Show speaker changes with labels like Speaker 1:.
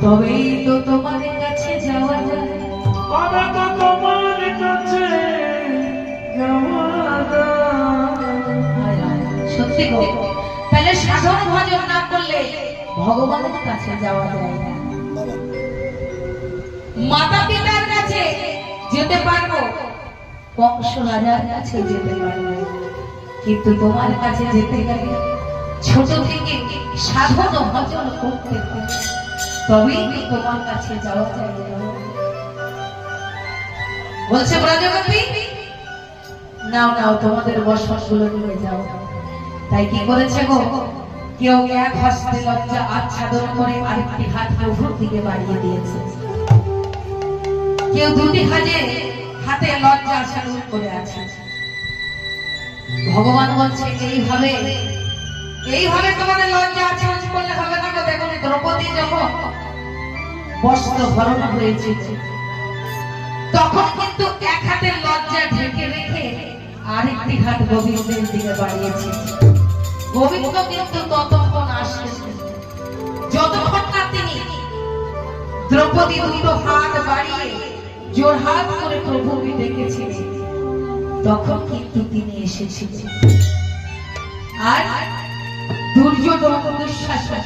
Speaker 1: তবেই তো তোমার কাছে যাওয়া যায়,
Speaker 2: তবে তো তোমার কাছে যাওয়া যায়।
Speaker 1: সত্যি গো, তাহলে সাধন ভজন না করলে ভগবানের কাছে যাওয়া যায় না। মাতা পিতার কাছে যেতে পারবো, কংস রাজার কাছে যেতে পারবো, কিন্তু তোমার কাছে যেতে গেলে ছোট থেকে সাধন ভজন করতে হবে, তবেই তোমার কাছে যাওয়া যায়। বলছে ব্রজগোপী, নাও নাও তোমাদের বসনগুলো নিয়ে যাও। তাই কি করেছে গো, কেউ এক হস্তে লজ্জা আচ্ছাদন করে আরেকটি হাত প্রভুর দিকে বাড়িয়ে দিয়েছে, কেউ দুটি হাতে লজ্জা আচ্ছাদন করে আছে। ভগবান বলছে এইভাবে তোমাদের লজ্জা আচ্ছাদন করলে হবে না গো। দেখো দ্রৌপদী যখন বস্ত্র হরণ হয়েছে, তখন কিন্তু এক হাতে লজ্জা ঢেকে রেখে আরেকটি হাত গোবিন্দের দিকে বাড়িয়েছে। গোবিন্দ কিন্তু ততক্ষণ আসছে, যতক্ষণ না তিনি দ্রৌপদী দুটো হাত বাড়িয়ে জোর হাত করে প্রভুকে ডেকেছিলেন, তখন কিন্তু তিনি এসেছিলেন। আর দুর্যোধন দুঃশাসন